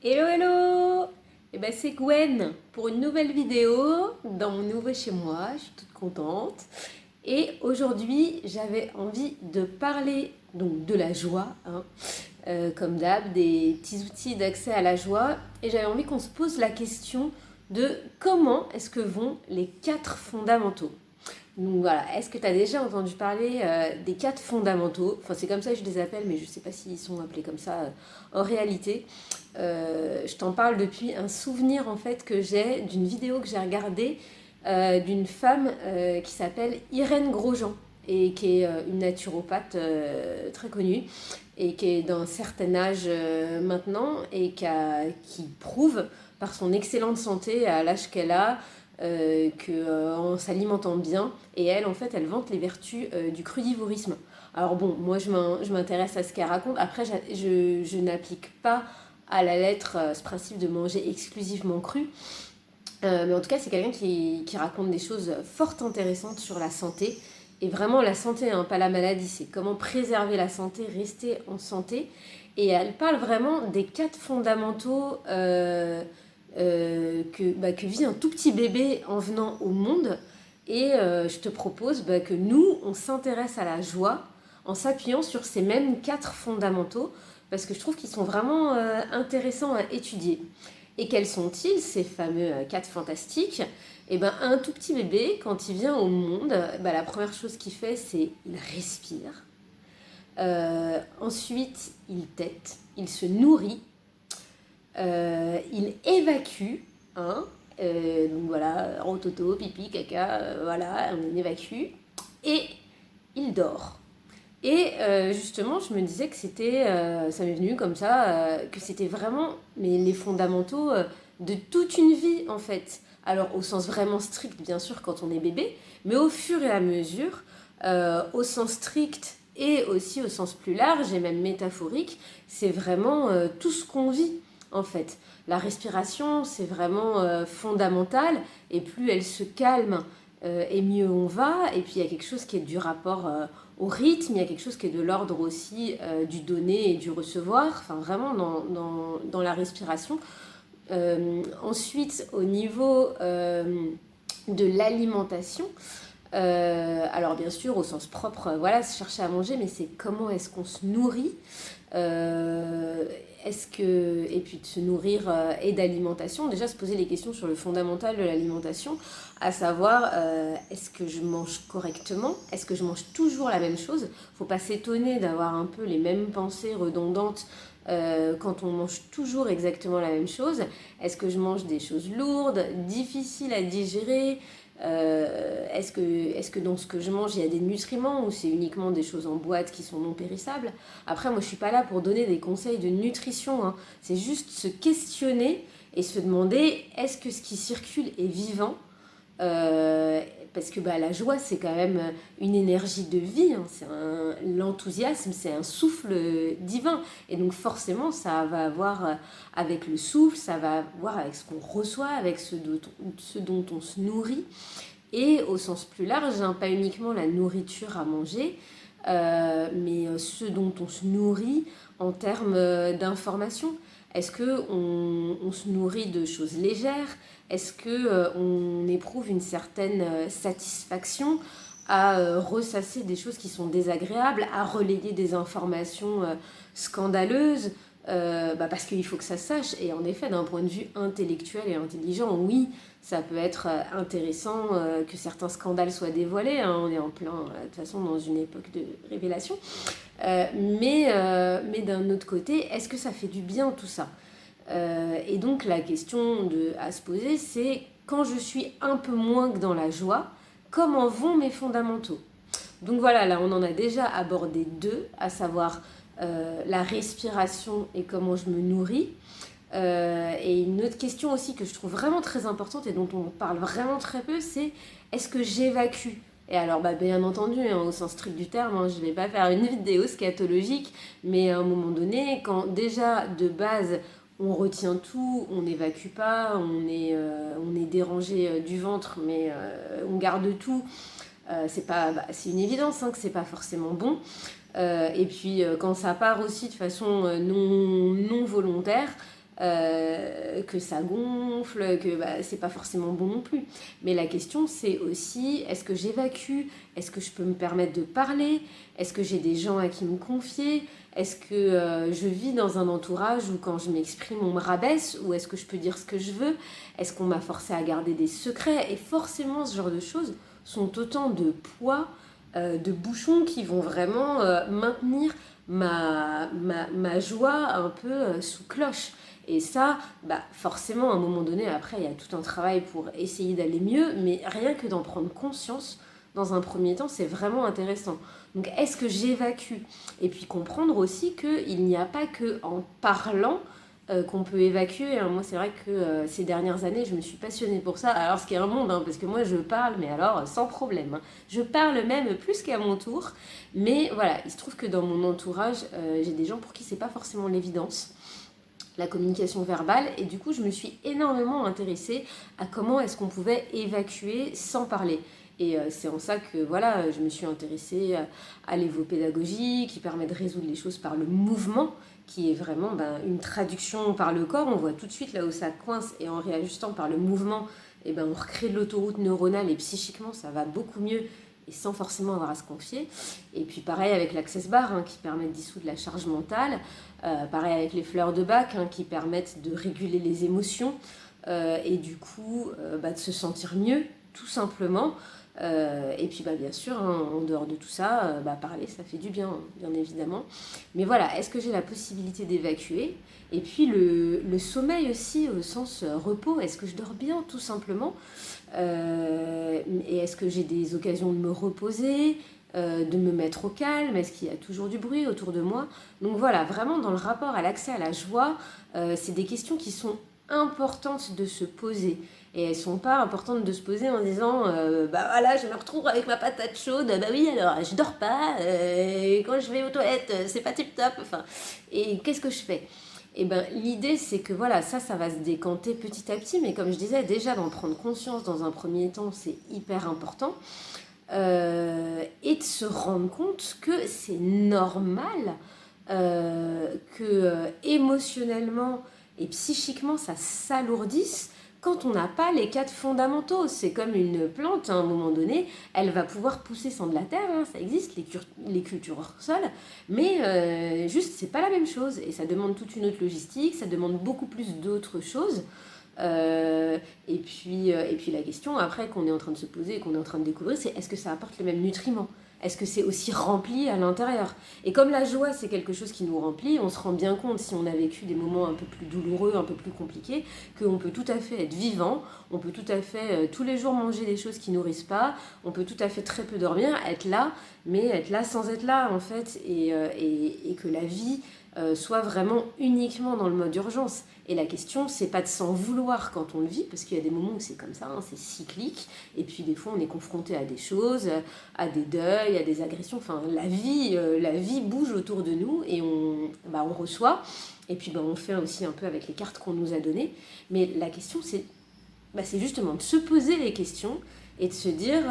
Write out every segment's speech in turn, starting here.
Hello hello. C'est Gwen pour une nouvelle vidéo dans mon nouveau chez moi, je suis toute contente. Et aujourd'hui j'avais envie de parler donc de la joie, comme d'hab, des petits outils d'accès à la joie. Et j'avais envie qu'on se pose la question de comment est-ce que vont les 4 fondamentaux. Donc voilà, est-ce que tu as déjà entendu parler des 4 fondamentaux? Enfin, c'est comme ça que je les appelle, mais je ne sais pas s'ils sont appelés comme ça en réalité. Je t'en parle depuis un souvenir en fait que j'ai d'une vidéo que j'ai regardée d'une femme qui s'appelle Irène Grosjean et qui est une naturopathe très connue et qui est d'un certain âge maintenant et qui prouve par son excellente santé à l'âge qu'elle a qu'en s'alimentant bien, et elle, en fait, elle vante les vertus du crudivorisme. Alors bon, moi, je m'intéresse à ce qu'elle raconte. Après, je n'applique pas à la lettre ce principe de manger exclusivement cru. Mais en tout cas, c'est quelqu'un qui raconte des choses fort intéressantes sur la santé. Et vraiment, la santé, hein, pas la maladie. C'est comment préserver la santé, rester en santé. Et elle parle vraiment des 4 fondamentaux que vit un tout petit bébé en venant au monde. Et je te propose que nous, on s'intéresse à la joie en s'appuyant sur ces mêmes 4 fondamentaux, parce que je trouve qu'ils sont vraiment intéressants à étudier. Et quels sont-ils, ces fameux 4 fantastiques? Un tout petit bébé, quand il vient au monde, la première chose qu'il fait, c'est il respire. Ensuite, il tète, il se nourrit, il évacue, hein, donc voilà, rototo, pipi, caca, voilà, on évacue, et il dort. Et justement, je me disais que c'était, ça m'est venu comme ça, que c'était vraiment les fondamentaux de toute une vie en fait. Alors au sens vraiment strict, bien sûr, quand on est bébé, mais au fur et à mesure, au sens strict et aussi au sens plus large et même métaphorique, c'est vraiment tout ce qu'on vit en fait. La respiration, c'est vraiment fondamental, et plus elle se calme, et mieux on va. Et puis il y a quelque chose qui est du rapport au rythme, il y a quelque chose qui est de l'ordre aussi du donner et du recevoir, enfin vraiment dans la respiration. Ensuite, au niveau de l'alimentation, alors bien sûr au sens propre, voilà, se chercher à manger, mais c'est comment est-ce qu'on se nourrit, et puis de se nourrir et d'alimentation, déjà se poser les questions sur le fondamental de l'alimentation, à savoir est-ce que je mange correctement, est-ce que je mange toujours la même chose. Faut pas s'étonner d'avoir un peu les mêmes pensées redondantes quand on mange toujours exactement la même chose. Est-ce que je mange des choses lourdes, difficiles à digérer? Est-ce que dans ce que je mange, il y a des nutriments, ou c'est uniquement des choses en boîte qui sont non périssables? Après, moi, je suis pas là pour donner des conseils de nutrition, hein. C'est juste se questionner et se demander, est-ce que ce qui circule est vivant? Parce que la joie, c'est quand même une énergie de vie, hein. L'enthousiasme, c'est un souffle divin. Et donc forcément, ça va avoir avec le souffle, ça va avoir avec ce qu'on reçoit, avec ce dont on se nourrit. Et au sens plus large, hein, pas uniquement la nourriture à manger, mais ce dont on se nourrit en termes d'information. Est-ce qu'on se nourrit de choses légères? Est-ce qu'on éprouve une certaine satisfaction à ressasser des choses qui sont désagréables, à relayer des informations scandaleuses? Parce qu'il faut que ça se sache. Et en effet, d'un point de vue intellectuel et intelligent, oui, ça peut être intéressant que certains scandales soient dévoilés, hein. On est en plein, de toute façon, dans une époque de révélation. Mais d'un autre côté, est-ce que ça fait du bien tout ça? Et donc la question à se poser, c'est quand je suis un peu moins que dans la joie, comment vont mes fondamentaux? Donc voilà, là on en a déjà abordé 2, à savoir la respiration et comment je me nourris. Et une autre question aussi que je trouve vraiment très importante et dont on parle vraiment très peu, c'est est-ce que j'évacue? Et alors, bien entendu, hein, au sens strict du terme, hein, je ne vais pas faire une vidéo scatologique, mais à un moment donné, quand déjà de base on retient tout, on n'évacue pas, on est dérangé du ventre, mais on garde tout, c'est une évidence, hein, que c'est pas forcément bon. Et puis quand ça part aussi de façon non volontaire, que ça gonfle, que c'est pas forcément bon non plus. Mais la question c'est aussi, est-ce que j'évacue? Est-ce que je peux me permettre de parler? Est-ce que j'ai des gens à qui me confier? Est-ce que je vis dans un entourage où quand je m'exprime on me rabaisse? Ou est-ce que je peux dire ce que je veux? Est-ce qu'on m'a forcé à garder des secrets? Et forcément ce genre de choses sont autant de poids, de bouchons qui vont vraiment maintenir ma joie un peu sous cloche. Et ça, forcément, à un moment donné, après, il y a tout un travail pour essayer d'aller mieux, mais rien que d'en prendre conscience, dans un premier temps, c'est vraiment intéressant. Donc, est-ce que j'évacue? Et puis comprendre aussi qu'il n'y a pas qu'en parlant qu'on peut évacuer. Moi, c'est vrai que ces dernières années, je me suis passionnée pour ça. Alors, ce qui est un monde, parce que moi, je parle, mais alors, sans problème. Je parle même plus qu'à mon tour. Mais voilà, il se trouve que dans mon entourage, j'ai des gens pour qui c'est pas forcément l'évidence, la communication verbale, et du coup je me suis énormément intéressée à comment est-ce qu'on pouvait évacuer sans parler. Et c'est en ça que voilà, je me suis intéressée à l'évo-pédagogie qui permet de résoudre les choses par le mouvement, qui est vraiment une traduction par le corps. On voit tout de suite là où ça coince, et en réajustant par le mouvement, on recrée de l'autoroute neuronale et psychiquement ça va beaucoup mieux et sans forcément avoir à se confier. Et puis pareil avec l'Access Bar qui permet de dissoudre la charge mentale. Pareil avec les fleurs de Bach qui permettent de réguler les émotions et du coup de se sentir mieux tout simplement. Et puis bien sûr, en dehors de tout ça, parler ça fait du bien, bien évidemment. Mais voilà, est-ce que j'ai la possibilité d'évacuer? Et puis le sommeil aussi au sens repos, est-ce que je dors bien tout simplement? Et est-ce que j'ai des occasions de me reposer, de me mettre au calme? Est-ce qu'il y a toujours du bruit autour de moi? Donc voilà, vraiment dans le rapport à l'accès à la joie, c'est des questions qui sont importantes de se poser. Et elles sont pas importantes de se poser en disant voilà, je me retrouve avec ma patate chaude, oui alors je dors pas, quand je vais aux toilettes c'est pas tip top, et qu'est-ce que je fais? Et l'idée c'est que voilà, ça va se décanter petit à petit, mais comme je disais, déjà d'en prendre conscience dans un premier temps c'est hyper important, et de se rendre compte que c'est normal que émotionnellement et psychiquement ça s'alourdisse quand on n'a pas les quatre fondamentaux. C'est comme une plante, à un moment donné, elle va pouvoir pousser sans de la terre, ça existe, les cultures hors sol, mais juste, c'est pas la même chose. Et ça demande toute une autre logistique, ça demande beaucoup plus d'autres choses. Et puis la question après qu'on est en train de se poser et qu'on est en train de découvrir, c'est est-ce que ça apporte les mêmes nutriments? Est-ce que c'est aussi rempli à l'intérieur? Et comme la joie, c'est quelque chose qui nous remplit, on se rend bien compte, si on a vécu des moments un peu plus douloureux, un peu plus compliqués, qu'on peut tout à fait être vivant, on peut tout à fait tous les jours manger des choses qui nourrissent pas, on peut tout à fait très peu dormir, être là, mais être là sans être là, en fait, et que la vie soit vraiment uniquement dans le mode urgence. Et la question, c'est pas de s'en vouloir quand on le vit, parce qu'il y a des moments où c'est comme ça, c'est cyclique, et puis des fois on est confronté à des choses, à des deuils, à des agressions, la vie bouge autour de nous, et on reçoit, et puis on fait aussi un peu avec les cartes qu'on nous a données, mais la question c'est justement de se poser les questions, et de se dire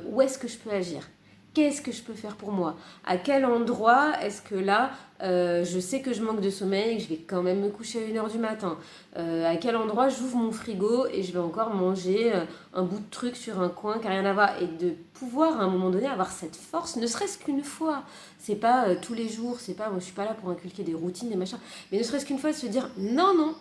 où est-ce que je peux agir? Qu'est-ce que je peux faire pour moi? À quel endroit est-ce que là, je sais que je manque de sommeil, que je vais quand même me coucher à 1h du matin? À quel endroit j'ouvre mon frigo et je vais encore manger un bout de truc sur un coin qui n'a rien à voir? Et de pouvoir à un moment donné avoir cette force, ne serait-ce qu'une fois. C'est pas tous les jours, c'est pas, moi je suis pas là pour inculquer des routines, des machins, mais ne serait-ce qu'une fois de se dire non,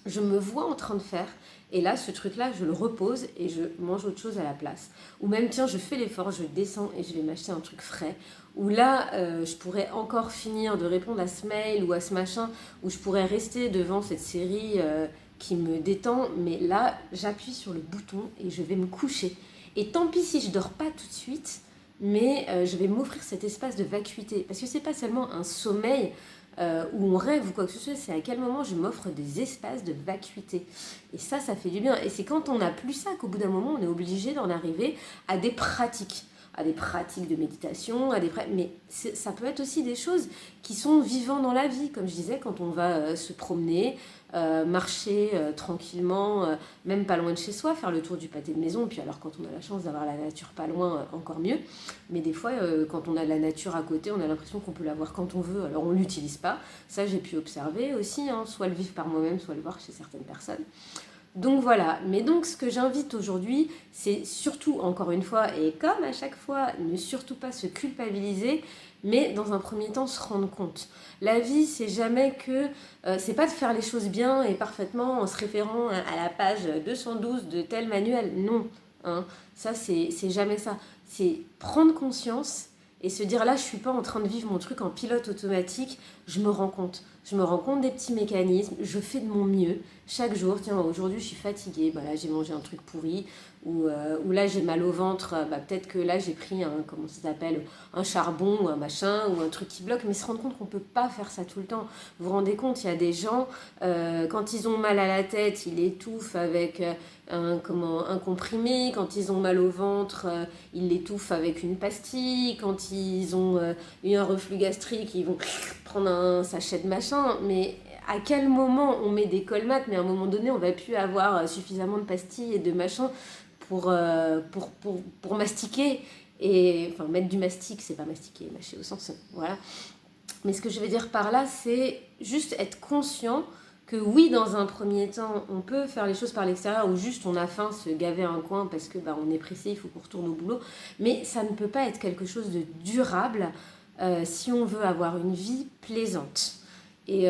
je me vois en train de faire, et là ce truc là je le repose et je mange autre chose à la place, ou même tiens je fais l'effort, je descends et je vais m'acheter un truc frais, ou là je pourrais encore finir de répondre à ce mail ou à ce machin, ou je pourrais rester devant cette série qui me détend, mais là j'appuie sur le bouton et je vais me coucher, et tant pis si je dors pas tout de suite, mais je vais m'offrir cet espace de vacuité, parce que c'est pas seulement un sommeil où on rêve ou quoi que ce soit, c'est à quel moment je m'offre des espaces de vacuité. Et ça fait du bien. Et c'est quand on n'a plus ça qu'au bout d'un moment, on est obligé d'en arriver à des pratiques. à des pratiques de méditation, mais ça peut être aussi des choses qui sont vivantes dans la vie, comme je disais, quand on va se promener, marcher tranquillement, même pas loin de chez soi, faire le tour du pâté de maison, puis alors quand on a la chance d'avoir la nature pas loin, encore mieux, mais des fois quand on a de la nature à côté, on a l'impression qu'on peut la voir quand on veut, alors on l'utilise pas, ça j'ai pu observer aussi, hein, soit le vivre par moi-même, soit le voir chez certaines personnes. Donc voilà, mais donc ce que j'invite aujourd'hui, c'est surtout, encore une fois, et comme à chaque fois, ne surtout pas se culpabiliser, mais dans un premier temps se rendre compte. La vie, c'est jamais que, c'est pas de faire les choses bien et parfaitement en se référant à la page 212 de tel manuel, non. Hein. Ça, c'est jamais ça. C'est prendre conscience et se dire là, je suis pas en train de vivre mon truc en pilote automatique, je me rends compte. Je me rends compte des petits mécanismes, je fais de mon mieux chaque jour. Tiens, aujourd'hui je suis fatiguée, bah là j'ai mangé un truc pourri, ou là j'ai mal au ventre, bah peut-être que là j'ai pris comment ça s'appelle, un charbon ou un machin, ou un truc qui bloque, mais se rendre compte qu'on ne peut pas faire ça tout le temps. Vous vous rendez compte, il y a des gens, quand ils ont mal à la tête, ils étouffent avec un comprimé, quand ils ont mal au ventre, ils l'étouffent avec une pastille, quand ils ont eu un reflux gastrique, ils vont prendre un sachet de machin, mais à quel moment on met des colmates, mais à un moment donné on va plus avoir suffisamment de pastilles et de machin pour mastiquer, et enfin mettre du mastic, c'est pas mastiquer, mâcher au sens, voilà. Mais ce que je veux dire par là, c'est juste être conscient que oui, dans un premier temps, on peut faire les choses par l'extérieur ou juste on a faim, se gaver un coin parce que on est pressé, il faut qu'on retourne au boulot, mais ça ne peut pas être quelque chose de durable si on veut avoir une vie plaisante. Et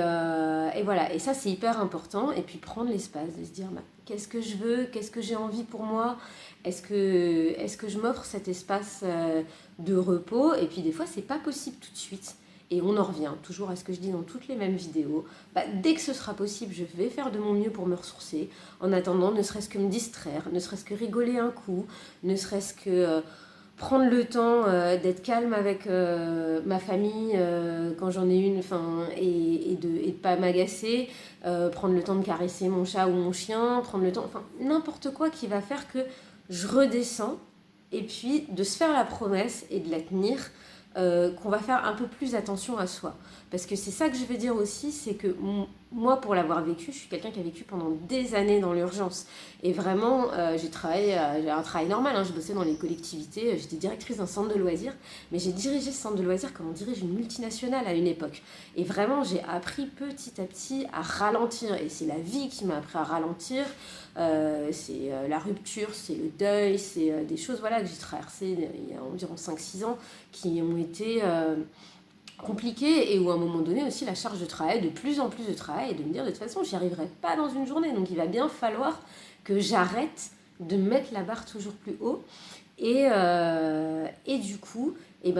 voilà, et ça c'est hyper important. Et puis prendre l'espace, de se dire qu'est-ce que je veux, qu'est-ce que j'ai envie pour moi, est-ce que je m'offre cet espace de repos. Et puis des fois c'est pas possible tout de suite. Et on en revient toujours à ce que je dis dans toutes les mêmes vidéos. Dès que ce sera possible, je vais faire de mon mieux pour me ressourcer. En attendant, ne serait-ce que me distraire, ne serait-ce que rigoler un coup, ne serait-ce que prendre le temps d'être calme avec ma famille quand j'en ai une, et de pas m'agacer, prendre le temps de caresser mon chat ou mon chien, prendre le temps, n'importe quoi qui va faire que je redescends, et puis de se faire la promesse et de la tenir, qu'on va faire un peu plus attention à soi. Parce que c'est ça que je veux dire aussi, c'est que moi, pour l'avoir vécu, je suis quelqu'un qui a vécu pendant des années dans l'urgence. Et vraiment, j'ai un travail normal, hein, je bossais dans les collectivités, j'étais directrice d'un centre de loisirs, mais j'ai dirigé ce centre de loisirs comme on dirige une multinationale à une époque. Et vraiment, j'ai appris petit à petit à ralentir. Et c'est la vie qui m'a appris à ralentir. C'est la rupture, c'est le deuil, c'est des choses que j'ai traversées il y a environ 5-6 ans qui ont été compliquées, et où à un moment donné aussi la charge de travail, de plus en plus de travail, et de me dire de toute façon j'y arriverai pas dans une journée, donc il va bien falloir que j'arrête de mettre la barre toujours plus haut. Et du coup,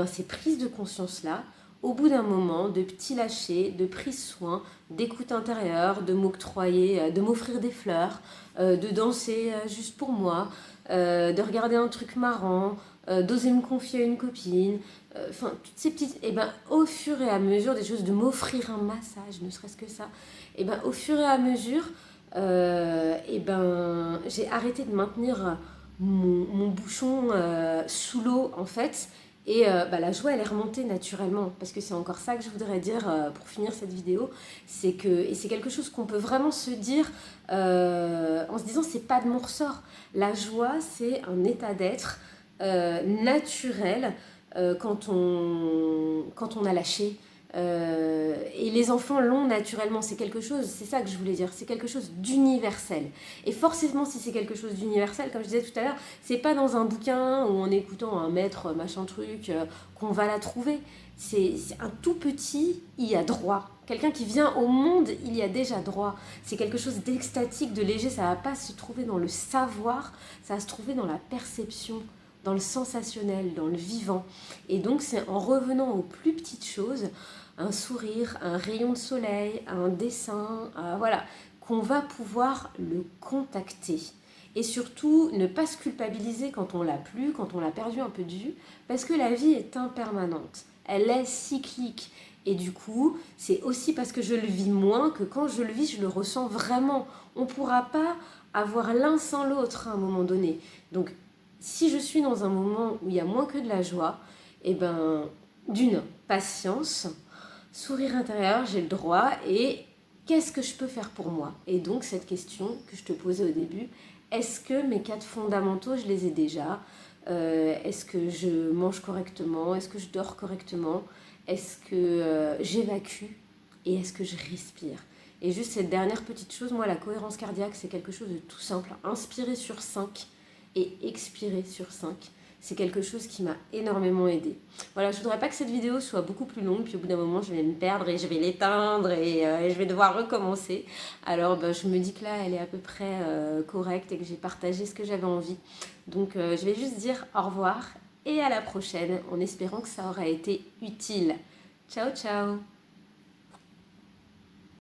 ces prises de conscience là, au bout d'un moment, de petits lâchers, de prise soin, d'écoute intérieure, de m'octroyer, de m'offrir des fleurs, de danser juste pour moi, de regarder un truc marrant, d'oser me confier à une copine, toutes ces petites, au fur et à mesure, des choses, de m'offrir un massage, ne serait-ce que ça, au fur et à mesure, j'ai arrêté de maintenir mon bouchon sous l'eau en fait. Et la joie, elle est remontée naturellement, parce que c'est encore ça que je voudrais dire pour finir cette vidéo, c'est que, et c'est quelque chose qu'on peut vraiment se dire en se disant c'est pas de mon ressort. La joie, c'est un état d'être naturel quand on a lâché. Et les enfants l'ont naturellement, c'est quelque chose, c'est ça que je voulais dire, c'est quelque chose d'universel. Et forcément, si c'est quelque chose d'universel, comme je disais tout à l'heure, c'est pas dans un bouquin ou en écoutant un maître machin truc qu'on va la trouver. C'est un tout petit, il y a droit. Quelqu'un qui vient au monde, il y a déjà droit. C'est quelque chose d'extatique, de léger, ça va pas se trouver dans le savoir, ça va se trouver dans la perception, dans le sensationnel, dans le vivant. Et donc c'est en revenant aux plus petites choses, un sourire, un rayon de soleil, un dessin, qu'on va pouvoir le contacter. Et surtout, ne pas se culpabiliser quand on l'a plus, quand on l'a perdu un peu de vue, parce que la vie est impermanente, elle est cyclique. Et du coup, c'est aussi parce que je le vis moins que quand je le vis, je le ressens vraiment. On ne pourra pas avoir l'un sans l'autre à un moment donné. Donc, si je suis dans un moment où il y a moins que de la joie, et ben d'une, patience, sourire intérieur, j'ai le droit, et qu'est-ce que je peux faire pour moi? Et donc cette question que je te posais au début, est-ce que mes 4 fondamentaux, je les ai déjà? Est-ce que je mange correctement? Est-ce que je dors correctement? Est-ce que j'évacue? Et est-ce que je respire? Et juste cette dernière petite chose, moi la cohérence cardiaque c'est quelque chose de tout simple. Inspirer sur 5 et expirer sur 5. C'est quelque chose qui m'a énormément aidé. Voilà, je voudrais pas que cette vidéo soit beaucoup plus longue, puis au bout d'un moment je vais me perdre et je vais l'éteindre et je vais devoir recommencer. Alors je me dis que là elle est à peu près correcte et que j'ai partagé ce que j'avais envie. Donc je vais juste dire au revoir et à la prochaine en espérant que ça aura été utile. Ciao ciao!